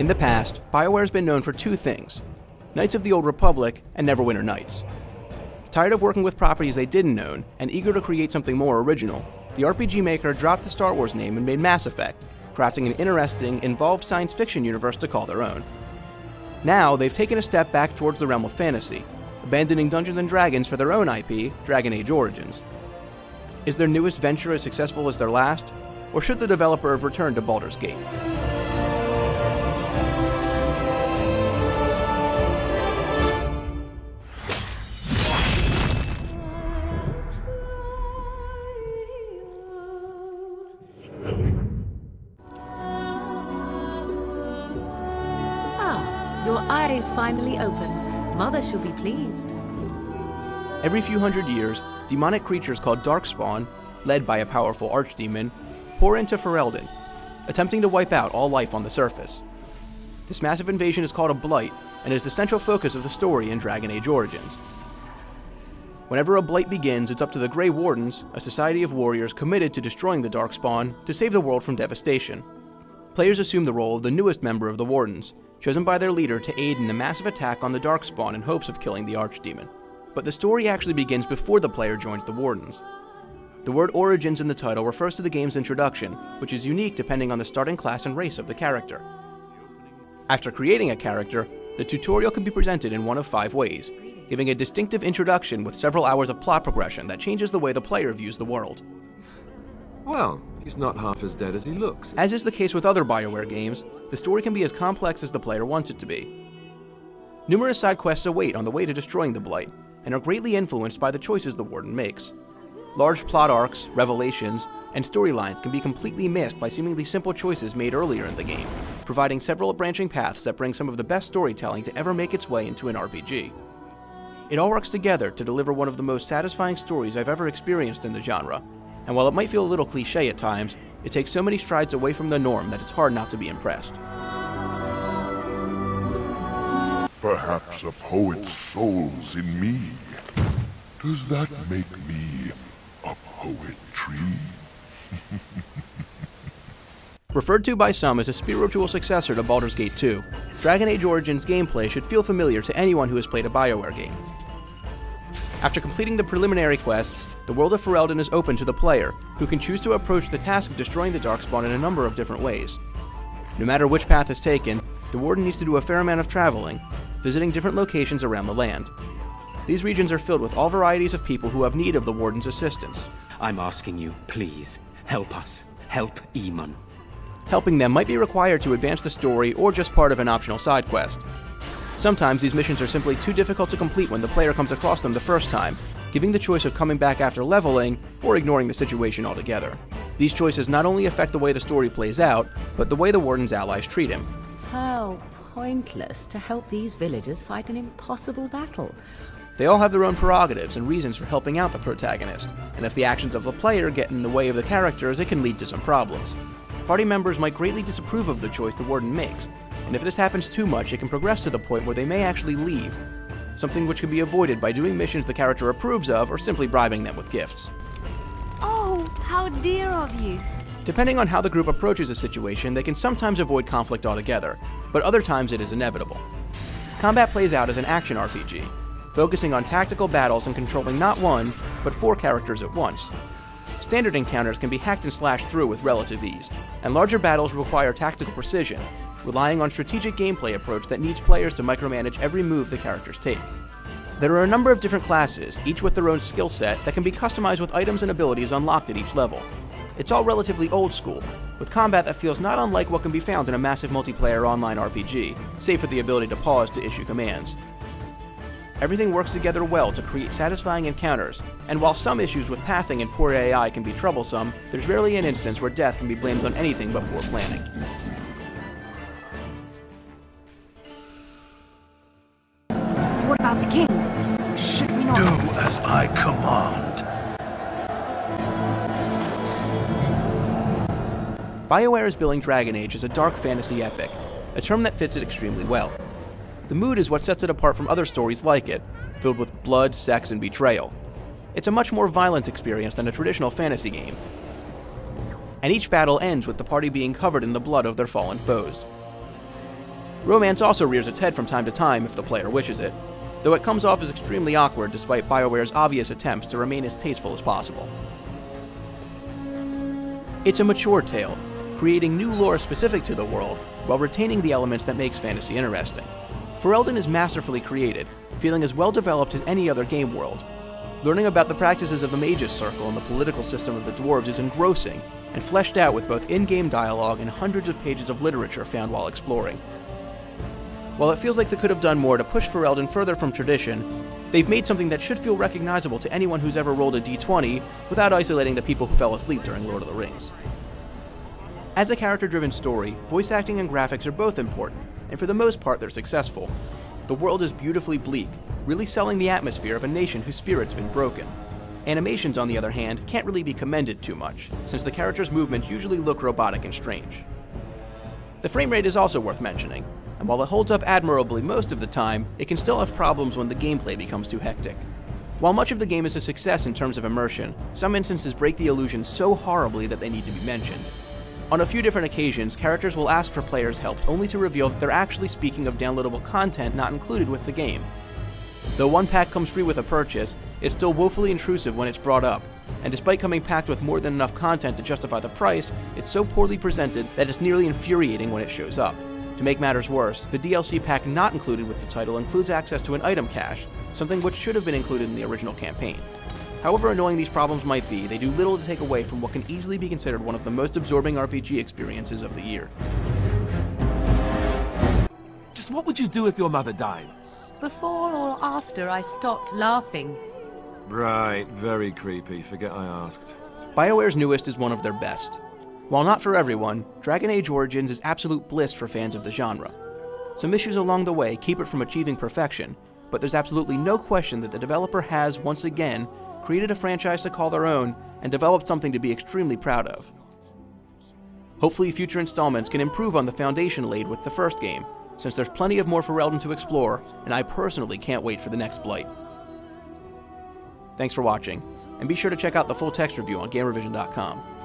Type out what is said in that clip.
In the past, Bioware has been known for two things: Knights of the Old Republic and Neverwinter Nights. Tired of working with properties they didn't own, and eager to create something more original, the RPG maker dropped the Star Wars name and made Mass Effect, crafting an interesting, involved science fiction universe to call their own. Now, they've taken a step back towards the realm of fantasy, abandoning Dungeons & Dragons for their own IP, Dragon Age Origins. Is their newest venture as successful as their last, or should the developer have returned to Baldur's Gate? Your eyes finally open. Mother shall be pleased. Every few hundred years, demonic creatures called Darkspawn, led by a powerful archdemon, pour into Ferelden, attempting to wipe out all life on the surface. This massive invasion is called a Blight, and is the central focus of the story in Dragon Age Origins. Whenever a Blight begins, it's up to the Grey Wardens, a society of warriors committed to destroying the Darkspawn, to save the world from devastation. Players assume the role of the newest member of the Wardens, chosen by their leader to aid in a massive attack on the Darkspawn in hopes of killing the Archdemon. But the story actually begins before the player joins the Wardens. The word Origins in the title refers to the game's introduction, which is unique depending on the starting class and race of the character. After creating a character, the tutorial can be presented in one of 5 ways, giving a distinctive introduction with several hours of plot progression that changes the way the player views the world. Well, he's not half as dead as he looks. As is the case with other Bioware games, the story can be as complex as the player wants it to be. Numerous side quests await on the way to destroying the Blight, and are greatly influenced by the choices the Warden makes. Large plot arcs, revelations, and storylines can be completely missed by seemingly simple choices made earlier in the game, providing several branching paths that bring some of the best storytelling to ever make its way into an RPG. It all works together to deliver one of the most satisfying stories I've ever experienced in the genre, and while it might feel a little cliché at times, it takes so many strides away from the norm that it's hard not to be impressed. Perhaps a poet's soul's in me. Does that make me a poetry? Referred to by some as a spiritual successor to Baldur's Gate 2, Dragon Age Origins gameplay should feel familiar to anyone who has played a Bioware game. After completing the preliminary quests, the world of Ferelden is open to the player, who can choose to approach the task of destroying the Darkspawn in a number of different ways. No matter which path is taken, the Warden needs to do a fair amount of traveling, visiting different locations around the land. These regions are filled with all varieties of people who have need of the Warden's assistance. I'm asking you, please, help us. Help Eamon. Helping them might be required to advance the story or just part of an optional side quest. Sometimes these missions are simply too difficult to complete when the player comes across them the first time, giving the choice of coming back after leveling or ignoring the situation altogether. These choices not only affect the way the story plays out, but the way the Warden's allies treat him. How pointless to help these villagers fight an impossible battle. They all have their own prerogatives and reasons for helping out the protagonist, and if the actions of the player get in the way of the characters, it can lead to some problems. Party members might greatly disapprove of the choice the Warden makes, and if this happens too much, it can progress to the point where they may actually leave, something which can be avoided by doing missions the character approves of or simply bribing them with gifts. Oh, how dear of you. Depending on how the group approaches a situation, they can sometimes avoid conflict altogether, but other times it is inevitable. Combat plays out as an action RPG, focusing on tactical battles and controlling not one, but 4 characters at once. Standard encounters can be hacked and slashed through with relative ease, and larger battles require tactical precision, relying on strategic gameplay approach that needs players to micromanage every move the characters take. There are a number of different classes, each with their own skill set, that can be customized with items and abilities unlocked at each level. It's all relatively old school, with combat that feels not unlike what can be found in a massive multiplayer online RPG, save for the ability to pause to issue commands. Everything works together well to create satisfying encounters, and while some issues with pathing and poor AI can be troublesome, there's rarely an instance where death can be blamed on anything but poor planning. What about the king? Should we not? Do as I command. Bioware is billing Dragon Age as a dark fantasy epic, a term that fits it extremely well. The mood is what sets it apart from other stories like it, filled with blood, sex, and betrayal. It's a much more violent experience than a traditional fantasy game. And each battle ends with the party being covered in the blood of their fallen foes. Romance also rears its head from time to time if the player wishes it, though it comes off as extremely awkward despite BioWare's obvious attempts to remain as tasteful as possible. It's a mature tale, creating new lore specific to the world while retaining the elements that makes fantasy interesting. Ferelden is masterfully created, feeling as well developed as any other game world. Learning about the practices of the Mages Circle and the political system of the dwarves is engrossing, and fleshed out with both in-game dialogue and hundreds of pages of literature found while exploring. While it feels like they could have done more to push Ferelden further from tradition, they've made something that should feel recognizable to anyone who's ever rolled a d20 without isolating the people who fell asleep during Lord of the Rings. As a character-driven story, voice acting and graphics are both important, and for the most part they're successful. The world is beautifully bleak, really selling the atmosphere of a nation whose spirit's been broken. Animations, on the other hand, can't really be commended too much, since the characters' movements usually look robotic and strange. The frame rate is also worth mentioning, and while it holds up admirably most of the time, it can still have problems when the gameplay becomes too hectic. While much of the game is a success in terms of immersion, some instances break the illusion so horribly that they need to be mentioned. On a few different occasions, characters will ask for players' help only to reveal that they're actually speaking of downloadable content not included with the game. Though one pack comes free with a purchase, it's still woefully intrusive when it's brought up, and despite coming packed with more than enough content to justify the price, it's so poorly presented that it's nearly infuriating when it shows up. To make matters worse, the DLC pack not included with the title includes access to an item cache, something which should have been included in the original campaign. However annoying these problems might be, they do little to take away from what can easily be considered one of the most absorbing RPG experiences of the year. Just what would you do if your mother died? Before or after I stopped laughing? Right, very creepy. Forget I asked. BioWare's newest is one of their best. While not for everyone, Dragon Age Origins is absolute bliss for fans of the genre. Some issues along the way keep it from achieving perfection, but there's absolutely no question that the developer has, once again, created a franchise to call their own and developed something to be extremely proud of. Hopefully future installments can improve on the foundation laid with the first game, since there's plenty of more Ferelden to explore, and I personally can't wait for the next Blight. Thanks for watching, and be sure to check out the full text review on Gamervision.com.